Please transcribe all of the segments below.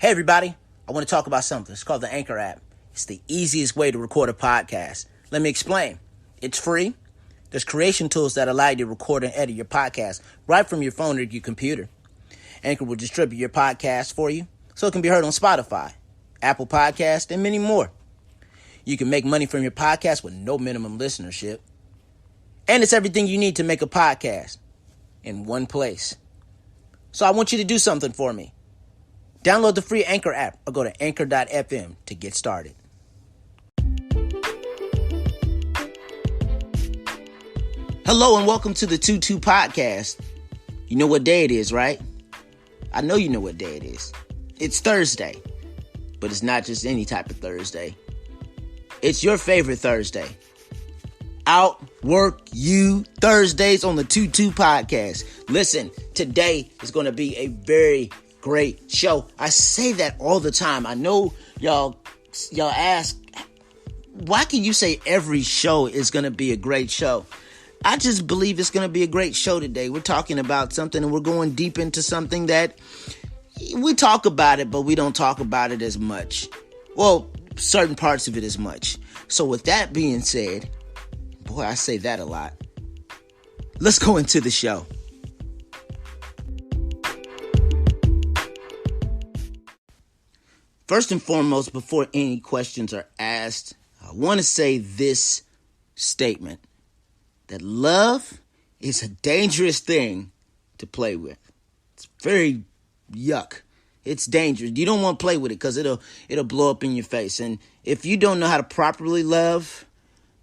Hey everybody, I want to talk about something. It's called the Anchor app. It's the easiest way to record a podcast. Let me explain. It's free. There's creation tools that allow you to record and edit your podcast right from your phone or your computer. Anchor will distribute your podcast for you so it can be heard on Spotify, Apple Podcasts, and many more. You can make money from your podcast with no minimum listenership. And it's everything you need to make a podcast in one place. So I want you to do something for me. Download the free Anchor app or go to anchor.fm to get started. Hello and welcome to the 2-2 podcast. You know what day it is, right? I know you know what day it is. It's Thursday, but it's not just any type of Thursday. It's your favorite Thursday. Outwork You Thursdays on the 2-2 podcast. Listen, today is going to be a very great show. I say that all the time. I know y'all ask, why can you say every show is going to be a great show? I just believe it's going to be a great show today. We're talking about something and we're going deep into something that we talk about it, but we don't talk about it as much. Well, certain parts of it as much. So with that being said, boy, I say that a lot. Let's go into the show. First and foremost, before any questions are asked, I want to say this statement, that love is a dangerous thing to play with. It's very yuck. It's dangerous. You don't want to play with it because it'll blow up in your face. And if you don't know how to properly love,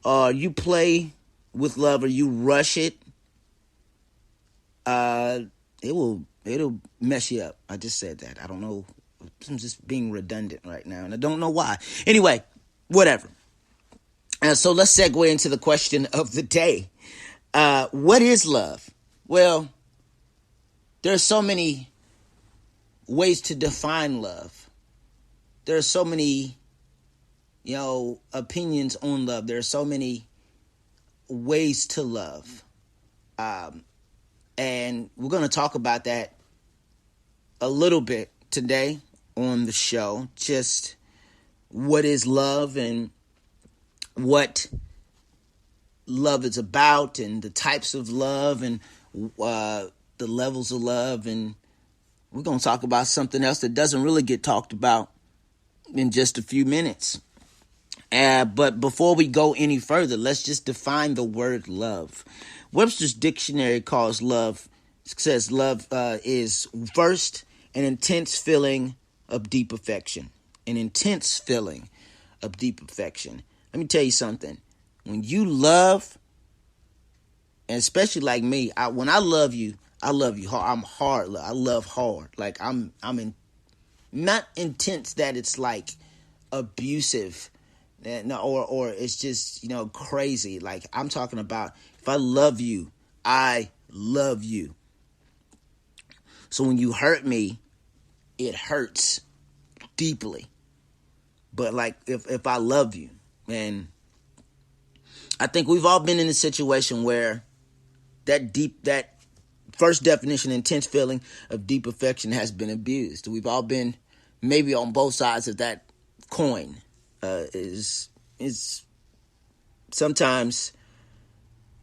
or you play with love, or you rush it, it'll mess you up. I just said that. I don't know. I'm just being redundant right now, and I don't know why. Anyway, whatever. So let's segue into the question of the day. What is love? Well, there are so many ways to define love. There are so many, opinions on love. There are so many ways to love. And we're going to talk about that a little bit today on the show. Just what is love and what love is about, and the types of love, and the levels of love. And we're going to talk about something else that doesn't really get talked about in just a few minutes. But before we go any further, let's just define the word love. Webster's dictionary says love is first an intense feeling of deep affection. An intense feeling of deep affection. Let me tell you something. When you love, and especially like me, when I love you hard. I'm hard. I love hard. Like I'm not intense that it's like abusive, or it's just crazy. Like I'm talking about, if I love you, I love you. So when you hurt me, it hurts deeply. But like if I love you, and I think we've all been in a situation where that first definition, intense feeling of deep affection, has been abused. We've all been maybe on both sides of that coin. Is sometimes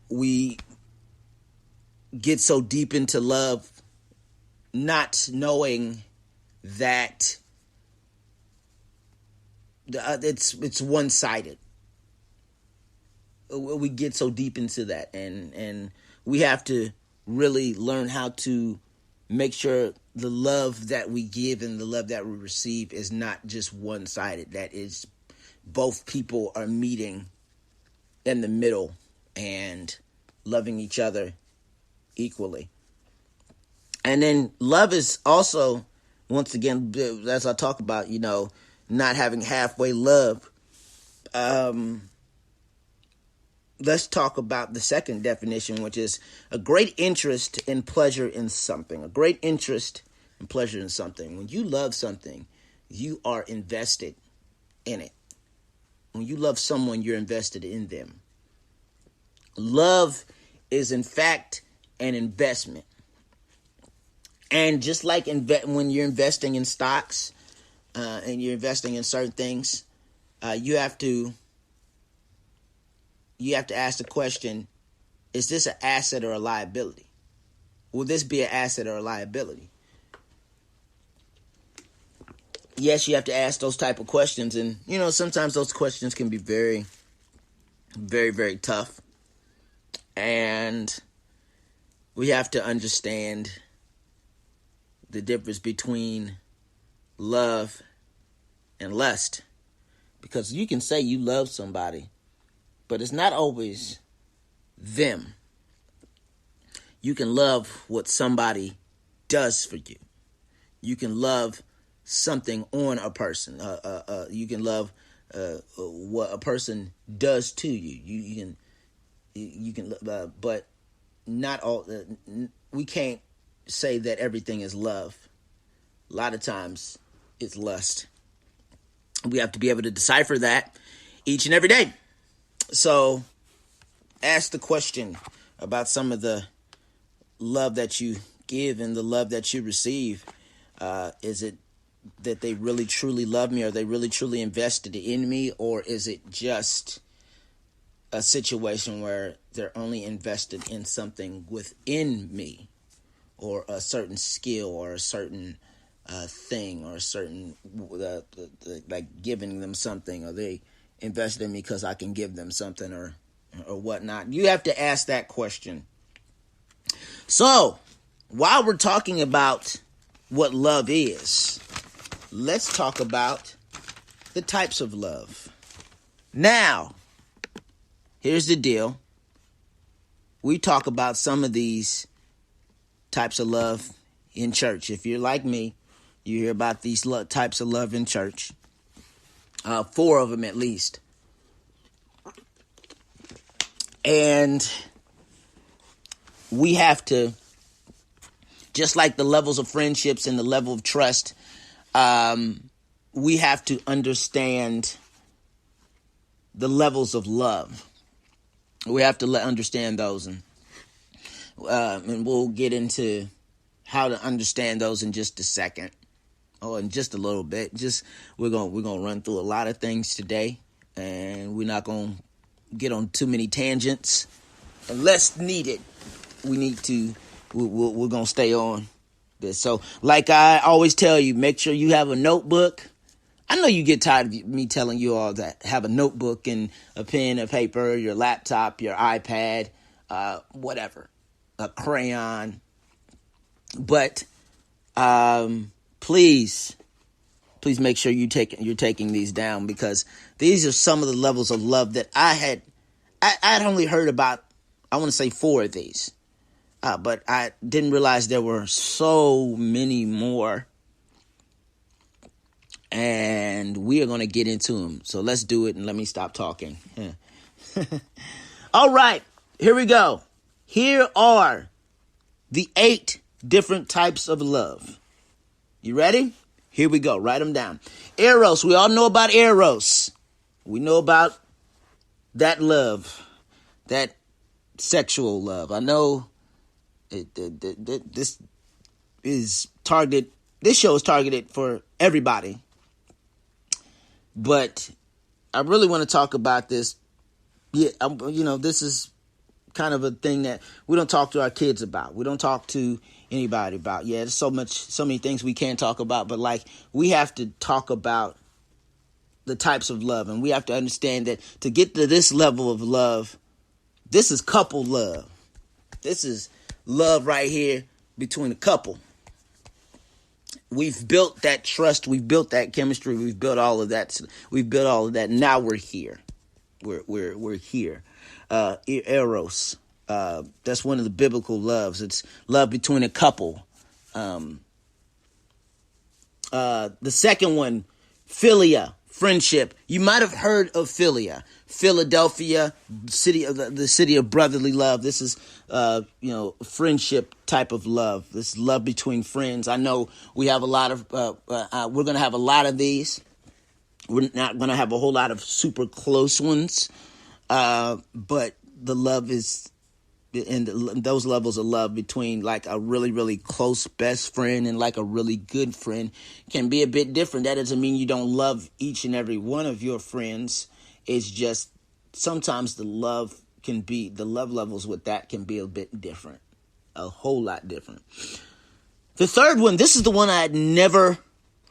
we get so deep into love, not knowing that it's one-sided. We get so deep into that, and we have to really learn how to make sure the love that we give and the love that we receive is not just one-sided. That is, both people are meeting in the middle and loving each other equally. And then love is also, once again, as I talk about, not having halfway love. Let's talk about the second definition, which is a great interest and pleasure in something. A great interest and pleasure in something. When you love something, you are invested in it. When you love someone, you're invested in them. Love is, in fact, an investment. And just like when you're investing in stocks, and you're investing in certain things, you have to ask the question: is this an asset or a liability? Will this be an asset or a liability? Yes, you have to ask those type of questions, and sometimes those questions can be very, very, very tough, and we have to understand the difference between love and lust, because you can say you love somebody, but it's not always them. You can love what somebody does for you. You can love something on a person. You can love what a person does to you. You can, but not all. We can't say that everything is love. A lot of times, it's lust. We have to be able to decipher that each and every day. So, ask the question about some of the love that you give and the love that you receive. Is it that they really truly love me? Are they really truly invested in me? Or is it just a situation where they're only invested in something within me, or a certain skill, or a certain thing, or a certain like giving them something? Are they invested in me because I can give them something, or whatnot? You have to ask that question. So, while we're talking about what love is, let's talk about the types of love. Now, here's the deal. We talk about some of these types of love in church. If you're like me, you hear about these types of love in church. 4 of them at least. And we have to, just like the levels of friendships and the level of trust, we have to understand the levels of love. We have to understand those, and we'll get into how to understand those in just a second, or in just a little bit. We're gonna run through a lot of things today, and we're not gonna get on too many tangents unless needed. We're gonna stay on this. So, like I always tell you, make sure you have a notebook. I know you get tired of me telling you all that. Have a notebook and a pen, a paper, your laptop, your iPad, whatever, a crayon. But please make sure you're taking these down, because these are some of the levels of love that I'd only heard about. I want to say 4 of these, but I didn't realize there were so many more. And we are going to get into them. So let's do it, and let me stop talking. All right, here we go. Here are the 8 different types of love. You ready? Here we go. Write them down. Eros. We all know about Eros. We know about that love, that sexual love. I know this show is targeted for everybody. But I really want to talk about this. Yeah, this is kind of a thing that we don't talk to our kids about. We don't talk to anybody about. Yeah, there's so many things we can't talk about. But we have to talk about the types of love, and we have to understand that to get to this level of love, this is couple love. This is love right here between a couple. We've built that trust. We've built that chemistry. We've built all of that. Now we're here. We're here. Eros. That's one of the biblical loves. It's love between a couple. The second one, philia, friendship. You might have heard of philia. Philadelphia, the city of brotherly love. This is, friendship type of love. This is love between friends. I know we have a lot of, we're going to have a lot of these. We're not going to have a whole lot of super close ones. But the love is and those levels of love between like a really, really close best friend and like a really good friend can be a bit different. That doesn't mean you don't love each and every one of your friends. It's just sometimes the love levels with that can be a bit different, a whole lot different. The third one, this is the one I had never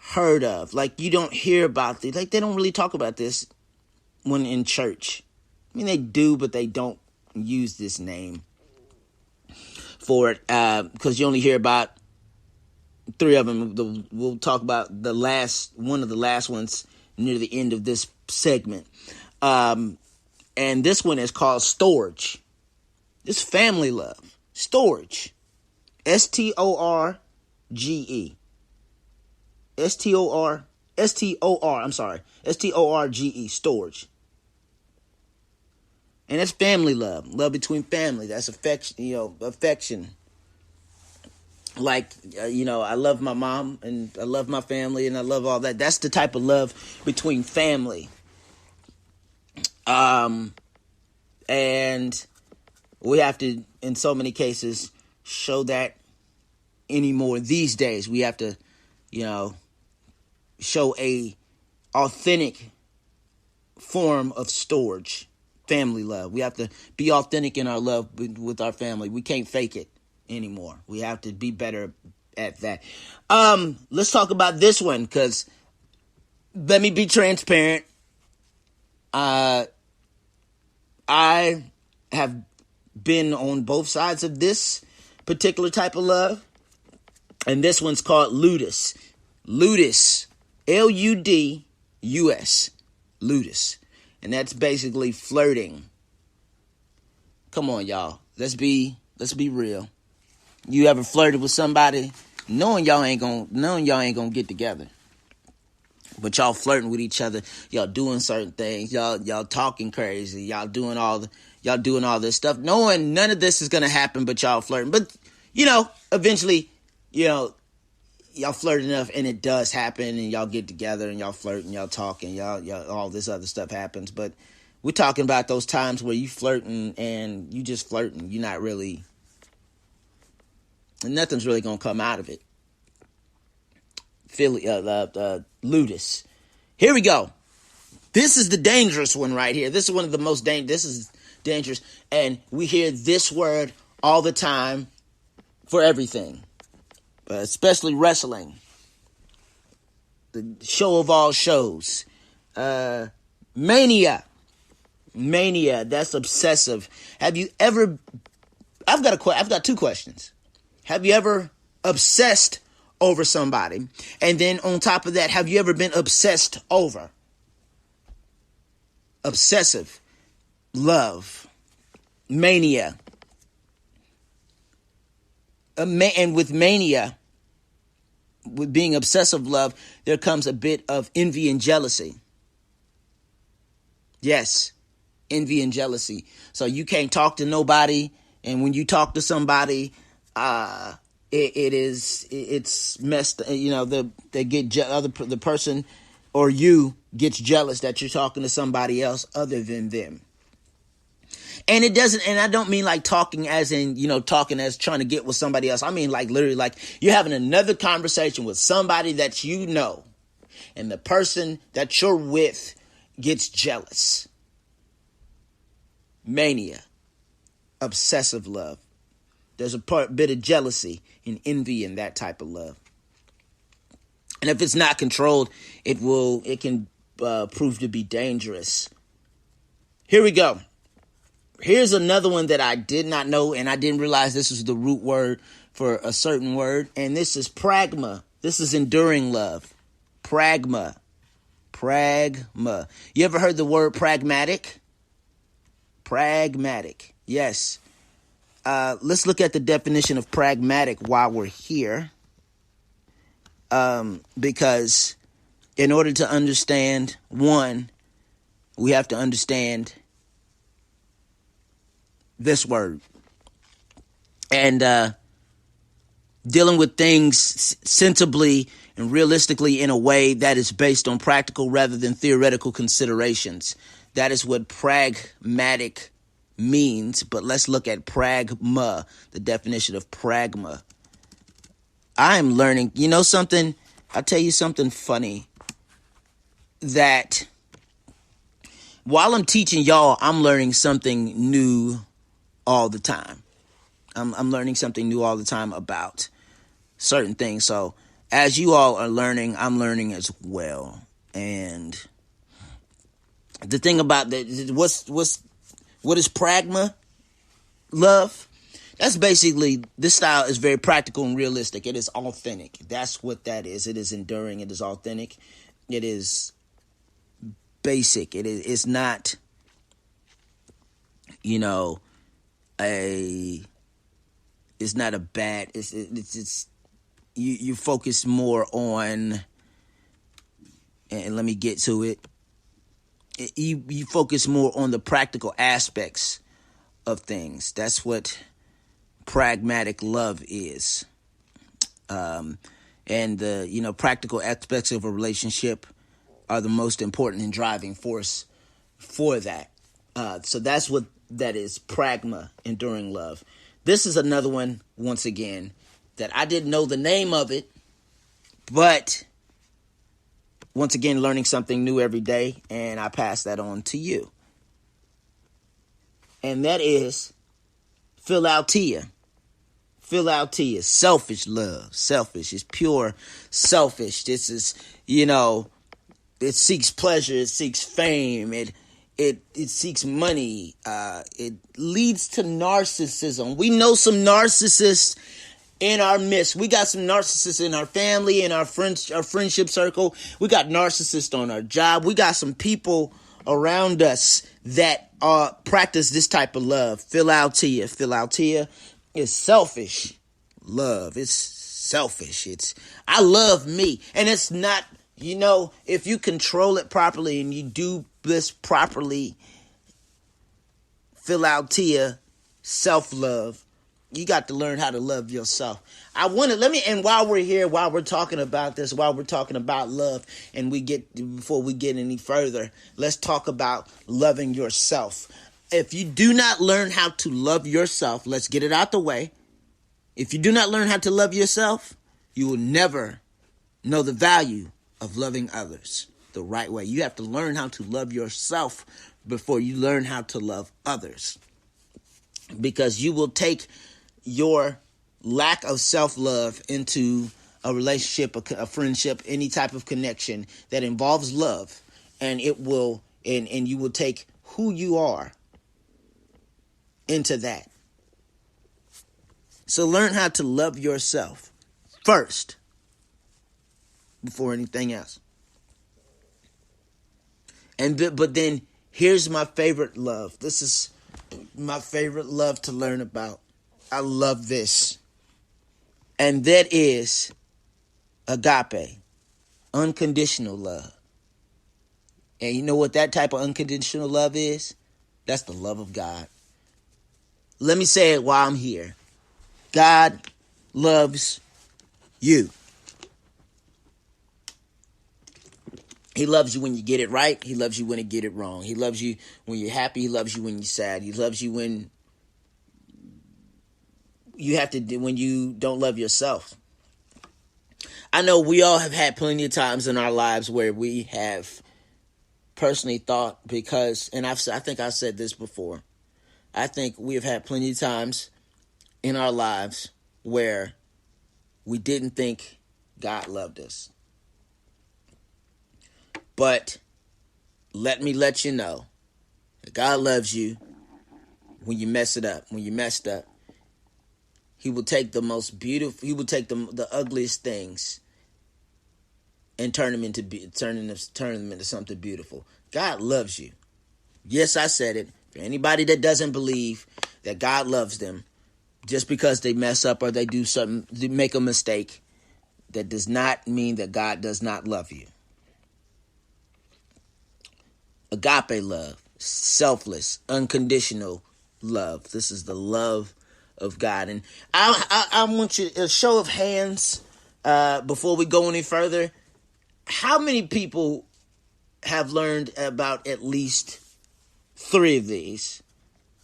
heard of. Like, you don't hear about this. Like, they don't really talk about this when in church. I mean, they do, but they don't use this name for it because you only hear about 3 of them. We'll talk about one of the last ones near the end of this segment. And this one is called storge. It's family love. Storge. S-T-O-R-G-E. S-T-O-R-G-E. Storge. And that's family love. Love between family. That's affection, affection. Like, I love my mom and I love my family and I love all that. That's the type of love between family. And we have to, in so many cases, show that anymore these days. We have to, show a authentic form of storge. Family love. We have to be authentic in our love with our family. We can't fake it anymore. We have to be better at that. Let's talk about this one, because let me be transparent. I have been on both sides of this particular type of love, and this one's called ludus. Ludus. L-U-D-U-S. Ludus. And that's basically flirting. Come on, y'all. Let's be real. You ever flirted with somebody knowing y'all ain't gonna get together, but y'all flirting with each other, y'all doing certain things, y'all talking crazy, y'all doing all this stuff, knowing none of this is gonna happen, but y'all flirting. But eventually, y'all flirt enough and it does happen, and y'all get together and y'all flirt and y'all talk and y'all all this other stuff happens. But we're talking about those times where you flirting and you just flirting. You're not really, and nothing's really gonna come out of it. Ludus. Here we go. This is the dangerous one right here. This is one of the most dangerous. This is dangerous, and we hear this word all the time for everything. Especially wrestling, the show of all shows. Mania, that's obsessive. Have you ever, I've got 2 questions. Have you ever obsessed over somebody? And then on top of that, have you ever been obsessed over? Obsessive love, mania. And with mania, with being obsessive love, there comes a bit of envy and jealousy. Yes, envy and jealousy. So you can't talk to nobody, and when you talk to somebody, it's messed. The person or you gets jealous that you're talking to somebody else other than them. And it doesn't, and I don't mean like talking as in, talking as trying to get with somebody else. I mean like literally like you're having another conversation with somebody that and the person that you're with gets jealous. Mania. Obsessive love. There's a bit of jealousy and envy in that type of love. And if it's not controlled, it can prove to be dangerous. Here we go. Here's another one that I did not know, and I didn't realize this was the root word for a certain word, and this is pragma. This is enduring love. Pragma. You ever heard the word pragmatic? Pragmatic. Yes. Let's look at the definition of pragmatic while we're here. Because in order to understand, one, we have to understand this word. And dealing with things sensibly and realistically in a way that is based on practical rather than theoretical considerations. That is what pragmatic means, but let's look at pragma, the definition of pragma. I am learning, something, I'll tell you something funny, that while I'm teaching y'all, I'm learning something new all the time. I'm learning something new all the time about certain things. So as you all are learning, I'm learning as well. And the thing about that, what is pragma? Love. That's basically, this style is very practical and realistic. It is authentic. That's what that is. It is enduring. It is authentic. It is basic. It's not, it's not a bad, it's you focus more on, and let me get to it. You focus more on the practical aspects of things. That's what pragmatic love is. And the, practical aspects of a relationship are the most important and driving force for that. So that's what that is, pragma, enduring love. This is another one, once again, that I didn't know the name of it, but once again, learning something new every day, and I pass that on to you. And that is Philadelphia. Philadelphia, selfish love. Selfish. It's pure selfish. This is, it seeks pleasure. It seeks fame. It seeks money. It leads to narcissism. We know some narcissists in our midst. We got some narcissists in our family, in our friendship circle. We got narcissists on our job. We got some people around us that practice this type of love. Philadelphia. Philadelphia is selfish love. It's selfish. I love me. And it's not, if you control it properly and you do this properly, Philadelphia, self-love, you got to learn how to love yourself. And while we're here, while we're talking about this, while we're talking about love, and before we get any further, let's talk about loving yourself. If you do not learn how to love yourself, let's get it out the way. If you do not learn how to love yourself, you will never know the value of loving others the right way. You have to learn how to love yourself before you learn how to love others. Because you will take your lack of self-love into a relationship, a friendship, any type of connection that involves love, and you will take who you are into that. So learn how to love yourself first before anything else. But then here's my favorite love. This is my favorite love to learn about. I love this. And that is agape, unconditional love. And you know what that type of unconditional love is? That's the love of God. Let me say it while I'm here. God loves you. He loves you when you get it right. He loves you when you get it wrong. He loves you when you're happy. He loves you when you're sad. He loves you when when you don't love yourself. I know we all have had plenty of times in our lives where we have personally thought, I think I've said this before. I think we have had plenty of times in our lives where we didn't think God loved us. But let me let you know that God loves you when you mess it up. When you messed up, He will take the most beautiful, He will take the ugliest things and turn them into something beautiful. God loves you. Yes, I said it. For anybody that doesn't believe that God loves them, just because they mess up or they do something, they make a mistake, that does not mean that God does not love you. Agape love, selfless, unconditional love. This is the love of God. And I want you, a show of hands, before we go any further. How many people have learned about at least 3 of these?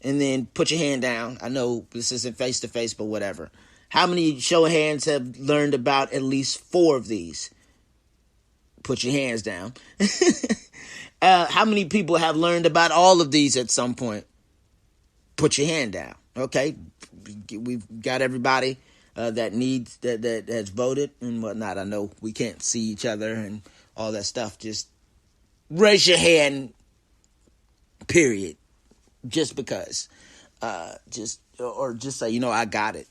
and then put your hand down. I know this isn't face-to-face, but whatever. How many, show of hands, have learned about at least 4 of these? Put your hands down. How many people have learned about all of these at some point? Put your hand down. Okay, we've got everybody that has voted and whatnot. I know we can't see each other and all that stuff. Just raise your hand. Period. Just because. Just say, I got it.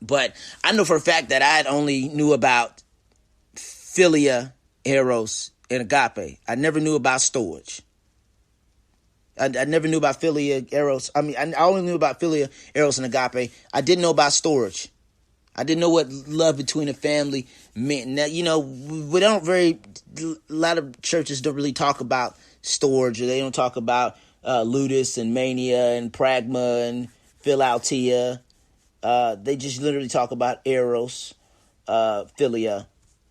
But I know for a fact that I only knew about philia, eros, and agape. I never knew about storage. I never knew about philia, eros. I only knew about philia, eros, and agape. I didn't know about storage. I didn't know what love between a family meant. Now, a lot of churches don't really talk about storage, or they don't talk about ludus and mania and pragma and philautia. They just literally talk about eros, philia,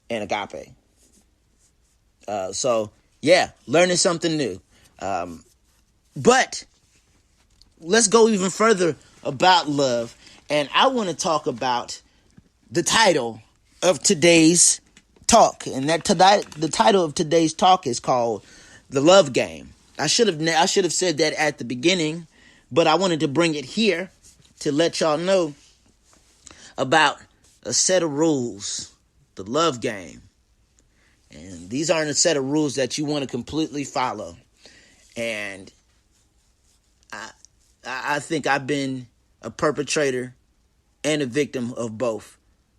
and agape. Learning something new. But let's go even further about love. And I want to talk about the title of today's talk. And the title of today's talk is called The Love Game. I should have said that at the beginning, but I wanted to bring it here to let y'all know about a set of rules, the love game. And these aren't a set of rules that you want to completely follow. And I think I've been a perpetrator and a victim of both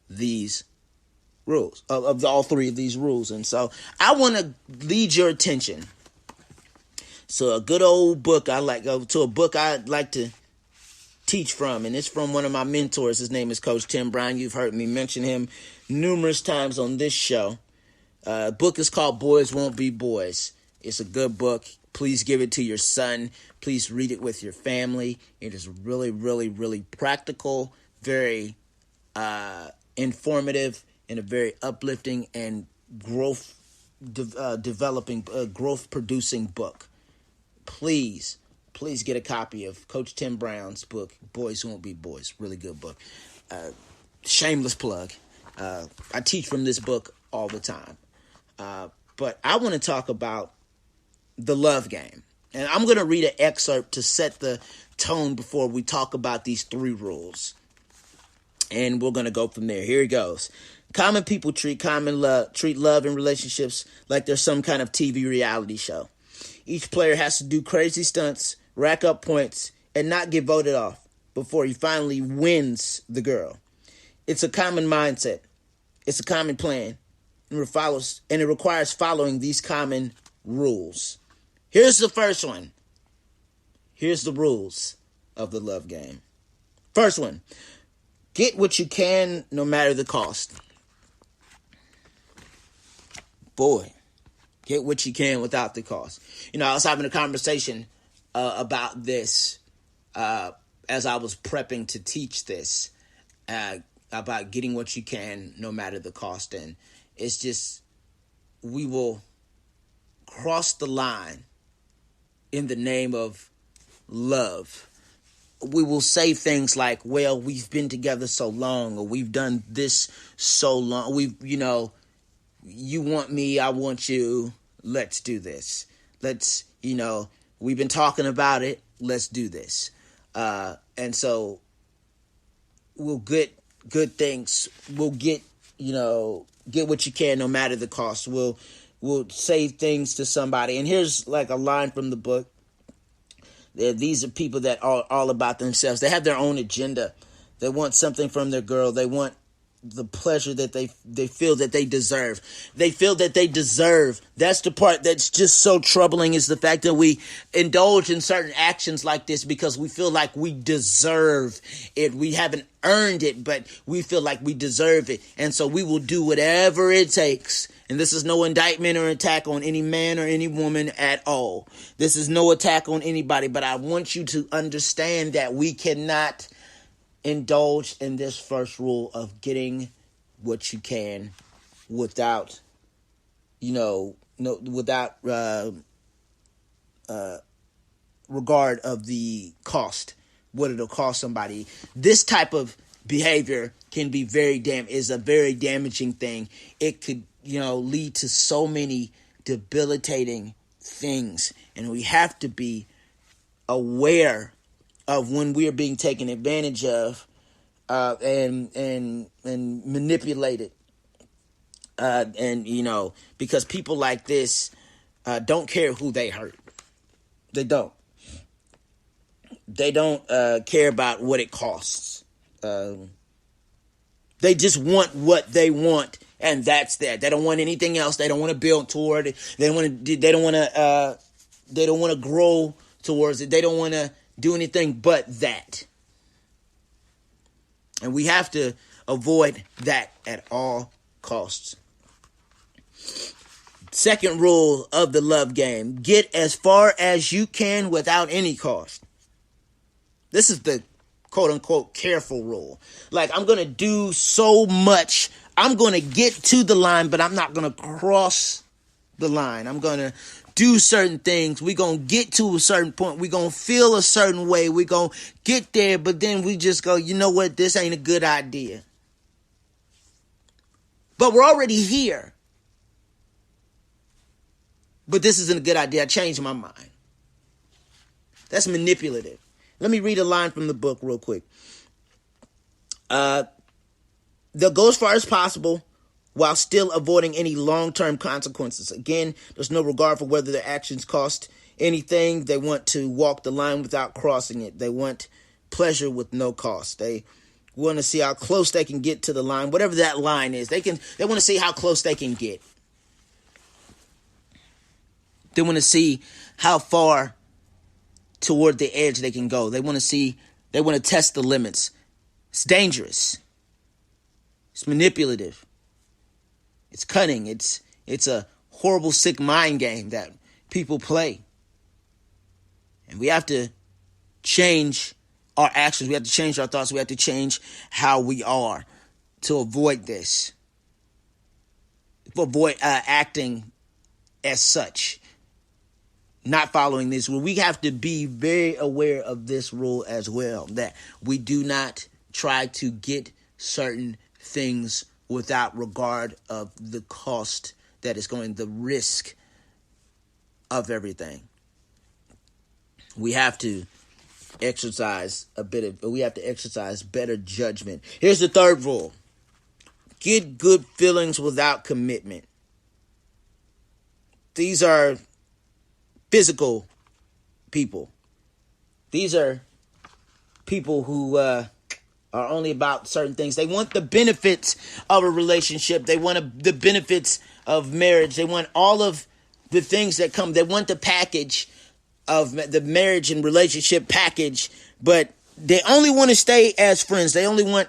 these rules, of all 3 of these rules. And so I want to lead your attention to a good old book I like to teach from, and it's from one of my mentors. His name is Coach Tim Brown. You've heard me mention him numerous times on this show. Book is called Boys Won't Be Boys. It's a good book. Please give it to your son. Please read it with your family. It is really, really, really practical, very informative, and a very uplifting and growth-producing book. Please get a copy of Coach Tim Brown's book, Boys Won't Be Boys. Really good book. Shameless plug. I teach from this book all the time. But I want to talk about the love game. And I'm going to read an excerpt to set the tone before we talk about these 3 rules. And we're going to go from there. Here it goes. Common people treat love and relationships like they're some kind of TV reality show. Each player has to do crazy stunts, rack up points, and not get voted off before he finally wins the girl. It's a common mindset. It's a common plan. And it requires following these common rules. Here's the first one. Here's the rules of the love game. First one. Get what you can, no matter the cost. Boy, get what you can without the cost. I was having a conversation about this as I was prepping to teach this, about getting what you can, no matter the cost. And it's just, we will cross the line in the name of love. We will say things like, well, we've been together so long, or we've done this so long. You want me, I want you. Let's do this. We've been talking about it. Let's do this. And so we'll get good things. We'll get what you can, no matter the cost. We'll say things to somebody. And here's like a line from the book. These are people that are all about themselves. They have their own agenda. They want something from their girl. They want the pleasure that they feel that they deserve. They feel that they deserve. That's the part that's just so troubling, is the fact that we indulge in certain actions like this because we feel like we deserve it. We haven't earned it, but we feel like we deserve it. And so we will do whatever it takes. And this is no indictment or attack on any man or any woman at all. This is no attack on anybody, but I want you to understand that we cannot indulge in this first rule of getting what you can without regard of the cost, what it'll cost somebody. This type of behavior can be is a very damaging thing. It could, lead to so many debilitating things, and we have to be aware of when we are being taken advantage of and manipulated. Because people like this don't care who they hurt. They don't. They don't care about what it costs. They just want what they want, and that's that. They don't want anything else. They don't want to build toward it. They don't want to grow towards it. They don't want to do anything but that. And we have to avoid that at all costs. Second rule of the love game: get as far as you can without any cost. This is the quote unquote careful rule. Like, I'm going to do so much. I'm going to get to the line, but I'm not going to cross the line. I'm going to do certain things. We're going to get to a certain point. We're going to feel a certain way. We're going to get there, but then we just go, you know what? This ain't a good idea. But we're already here. But this isn't a good idea. I changed my mind. That's manipulative. Let me read a line from the book real quick. They'll go as far as possible while still avoiding any long-term consequences. Again, there's no regard for whether their actions cost anything. They want to walk the line without crossing it. They want pleasure with no cost. They want to see how close they can get to the line, whatever that line is. They want to see how close they can get. They want to see how far toward the edge they can go. They want to test the limits. It's dangerous. It's manipulative. It's cunning. It's a horrible, sick mind game that people play. And we have to change our actions. We have to change our thoughts. We have to change how we are to avoid this. To avoid acting as such. Not following this rule. We have to be very aware of this rule as well, that we do not try to get certain things without regard of the cost that is going, the risk of everything. We have to exercise better judgment. Here's the third rule: get good feelings without commitment. These are physical people. These are people who are only about certain things. They want the benefits of a relationship. They want the benefits of marriage. They want all of the things that come. They want the package of the marriage and relationship package, but they only want to stay as friends. They only want...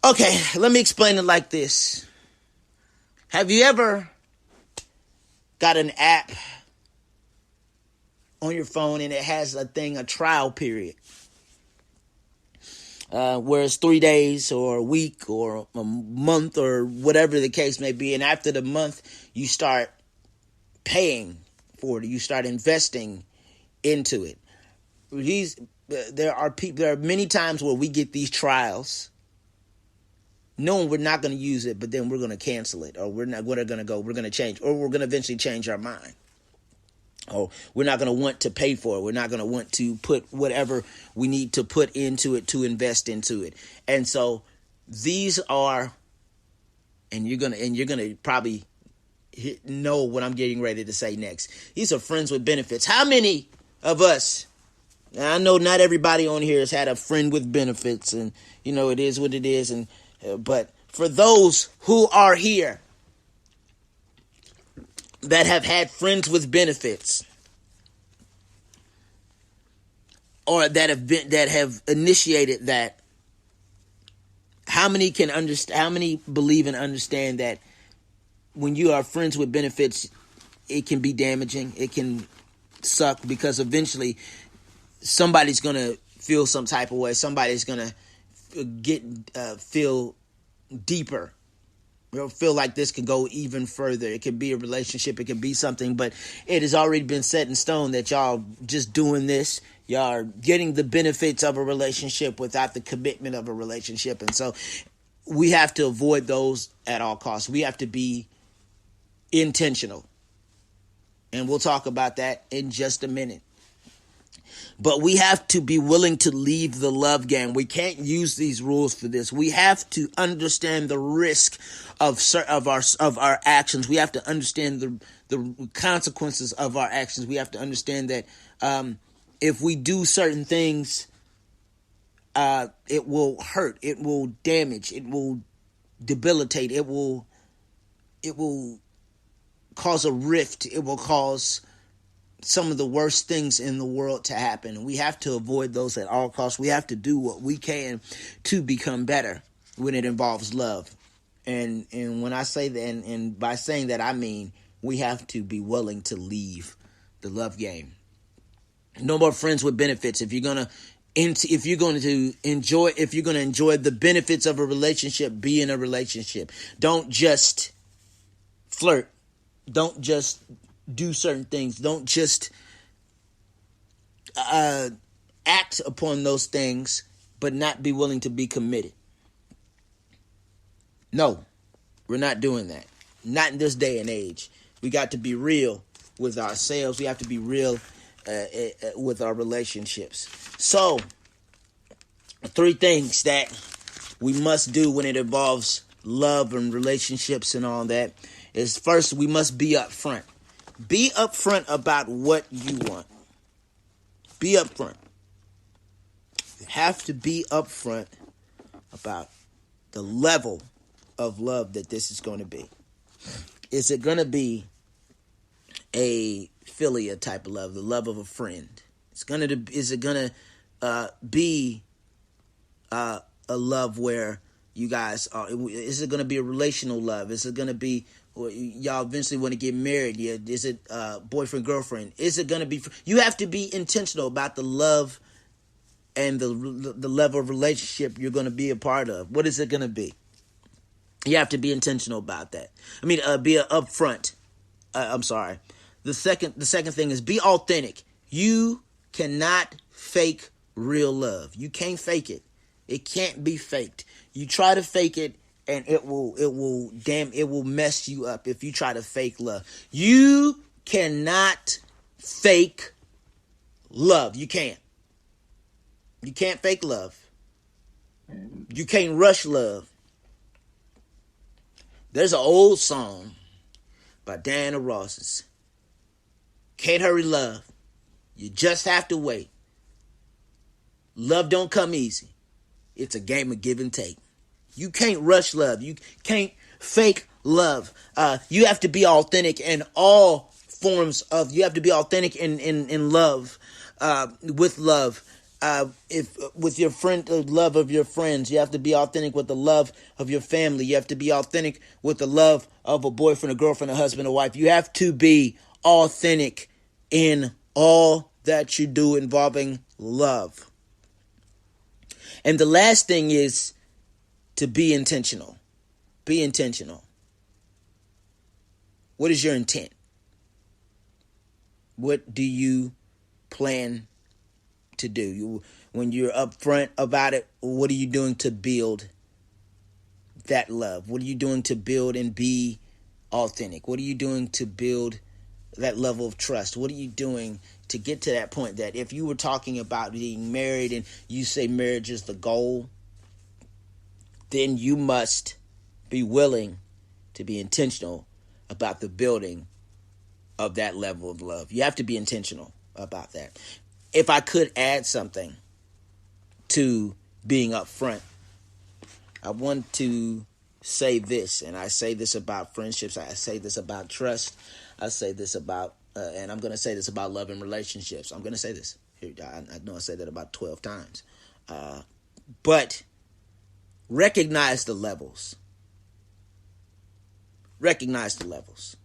Okay, let me explain it like this. Have you ever got an app on your phone and it has a trial period, where it's 3 days or a week or a month or whatever the case may be, and after the month you start paying for it, you start investing into it. There are many times where we get these trials knowing we're not going to use it, but then we're going to cancel it, or we're going to change, or we're going to eventually change our mind. Oh, we're not going to want to pay for it. We're not going to want to put whatever we need to put into it to invest into it. And so these are, and you're going to probably know what I'm getting ready to say next. These are friends with benefits. How many of us, I know not everybody on here has had a friend with benefits, and it is what it is. And but for those who are here that have had friends with benefits, or that have initiated that, how many can understand? How many believe and understand that when you are friends with benefits, it can be damaging. It can suck, because eventually somebody's gonna feel some type of way. Somebody's gonna feel deeper feel like this could go even further. It could be a relationship. It could be something, but it has already been set in stone that y'all just doing this. Y'all are getting the benefits of a relationship without the commitment of a relationship. And so we have to avoid those at all costs. We have to be intentional. And we'll talk about that in just a minute. But we have to be willing to leave the love game. We can't use these rules for this. We have to understand the risk of our actions. We have to understand the consequences of our actions. We have to understand that if we do certain things, it will hurt. It will damage. It will debilitate. It will cause a rift. It will cause some of the worst things in the world to happen. We have to avoid those at all costs. We have to do what we can to become better when it involves love. And when I say that, and by saying that, I mean we have to be willing to leave the love game. No more friends with benefits. If you're going to enjoy the benefits of a relationship, be in a relationship. Don't just flirt. Don't just do certain things. Don't just act upon those things, but not be willing to be committed. No, we're not doing that. Not in this day and age. We got to be real with ourselves. We have to be real with our relationships. So, 3 things that we must do when it involves love and relationships and all that is, first, we must be upfront. Be upfront about what you want. Be upfront. You have to be upfront about the level of love that this is going to be. Is it going to be a philia type of love, the love of a friend? Is it going to be a love where you guys are? Is it going to be a relational love? Is it going to be, or y'all eventually want to get married? Yeah, is it boyfriend, girlfriend? Is it going to be? You have to be intentional about the love and the level of relationship you're going to be a part of. What is it going to be? You have to be intentional about that. I mean, be upfront. I'm sorry. The second thing is be authentic. You cannot fake real love. You can't fake it. It can't be faked. You try to fake it, and it will mess you up if you try to fake love. You cannot fake love. You can't. You can't fake love. You can't rush love. There's an old song by Diana Ross. Can't hurry love. You just have to wait. Love don't come easy. It's a game of give and take. You can't rush love. You can't fake love. You have to be authentic in all forms of. You have to be authentic in love, with love. If with your friend, the love of your friends, you have to be authentic with the love of your family. You have to be authentic with the love of a boyfriend, a girlfriend, a husband, a wife. You have to be authentic in all that you do involving love. And the last thing is to be intentional. Be intentional. What is your intent? What do you plan to do? When you're upfront about it, what are you doing to build that love? What are you doing to build and be authentic? What are you doing to build that level of trust? What are you doing to get to that point that if you were talking about being married and you say marriage is the goal, then you must be willing to be intentional about the building of that level of love. You have to be intentional about that. If I could add something to being upfront, I want to say this, and I say this about friendships, I say this about trust, I say this about, and I'm going to say this about love and relationships. I'm going to say this. Here, I know I said that about 12 times. But recognize the levels. Recognize the levels.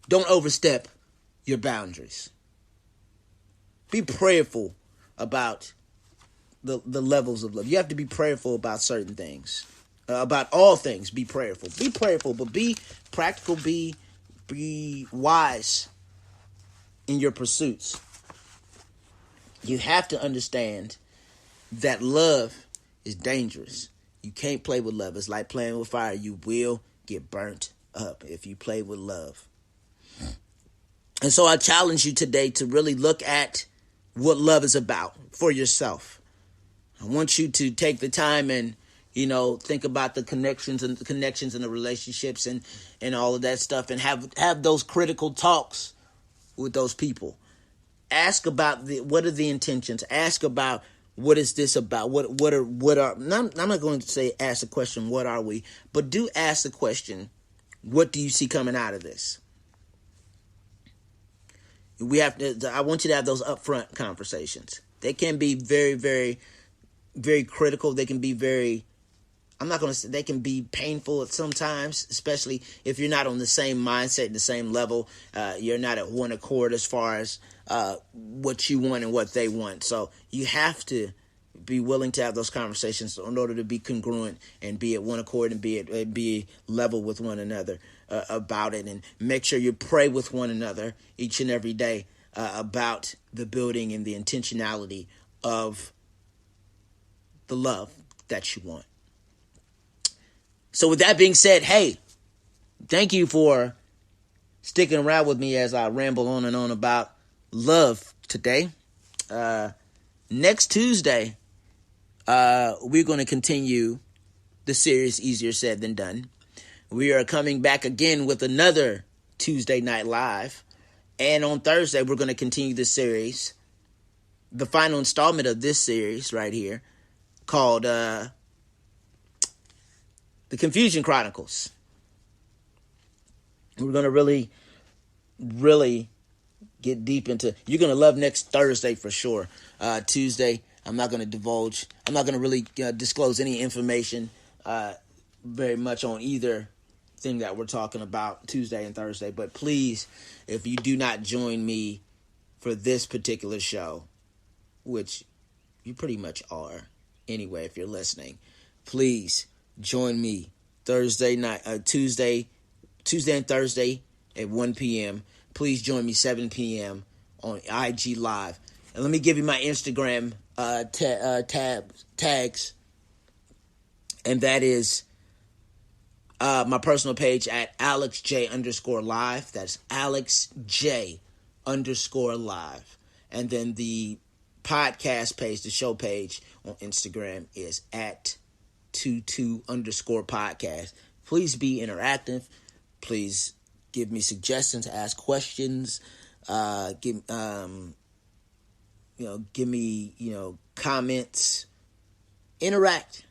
Don't overstep your boundaries. Be prayerful about the levels of love. You have to be prayerful about certain things. about all things, be prayerful. Be prayerful, but be practical, be wise in your pursuits. You have to understand that love is dangerous. You can't play with love. It's like playing with fire. You will get burnt up if you play with love. And so I challenge you today to really look at what love is about for yourself. I want you to take the time and, think about the connections and the relationships and all of that stuff, and have those critical talks with those people. Ask about what are the intentions. Ask about what is this about. What are I'm not going to say ask the question, what are we, but do ask the question, what do you see coming out of this? I want you to have those upfront conversations. They can be very, very, very critical. They can be they can be painful sometimes, especially if you're not on the same mindset, the same level. You're not at one accord as far as what you want and what they want. So you have to be willing to have those conversations in order to be congruent and be at one accord and be level with one another about it, and make sure you pray with one another each and every day about the building and the intentionality of the love that you want. So with that being said, hey, thank you for sticking around with me as I ramble on and on about love today. Next Tuesday, we're going to continue the series Easier Said Than Done. We are coming back again with another Tuesday Night Live. And on Thursday, we're going to continue this series, the final installment of this series right here, called The Confusion Chronicles. We're going to really, really get deep into, you're going to love next Thursday for sure. Tuesday, I'm not going to divulge, I'm not going to really disclose any information very much on either thing that we're talking about Tuesday and Thursday. But please, if you do not join me for this particular show, which you pretty much are anyway if you're listening, please join me Tuesday and Thursday at 1 p.m. Please join me 7 p.m. on IG Live. And let me give you my Instagram tags. And that is my personal page at AlexJ_live. That's AlexJ_live. And then the podcast page, the show page on Instagram is at 22_podcast. Please be interactive. Please give me suggestions, ask questions, give me, comments, interact.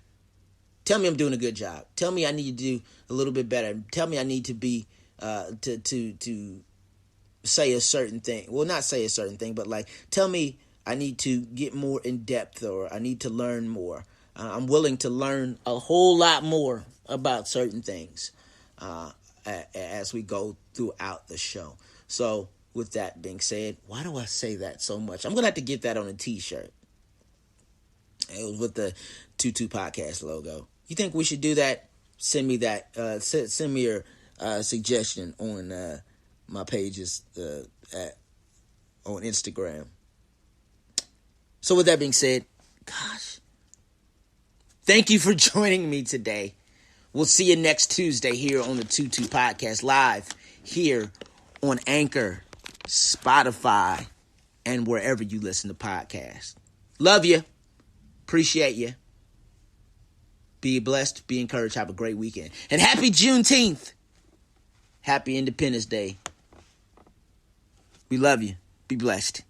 Tell me I'm doing a good job. Tell me I need to do a little bit better. Tell me I need to be, to say a certain thing. Well, not say a certain thing, but tell me I need to get more in depth, or I need to learn more. I'm willing to learn a whole lot more about certain things as we go throughout the show. So with that being said, why do I say that so much? I'm going to have to get that on a t-shirt. It was with the 22 Podcast logo. You think we should do that? Send me that. Send me your suggestion on my pages on Instagram. So with that being said, gosh, thank you for joining me today. We'll see you next Tuesday here on the 22 Podcast Live here on Anchor, Spotify, and wherever you listen to podcasts. Love you. Appreciate you. Be blessed. Be encouraged. Have a great weekend. And happy Juneteenth. Happy Independence Day. We love you. Be blessed.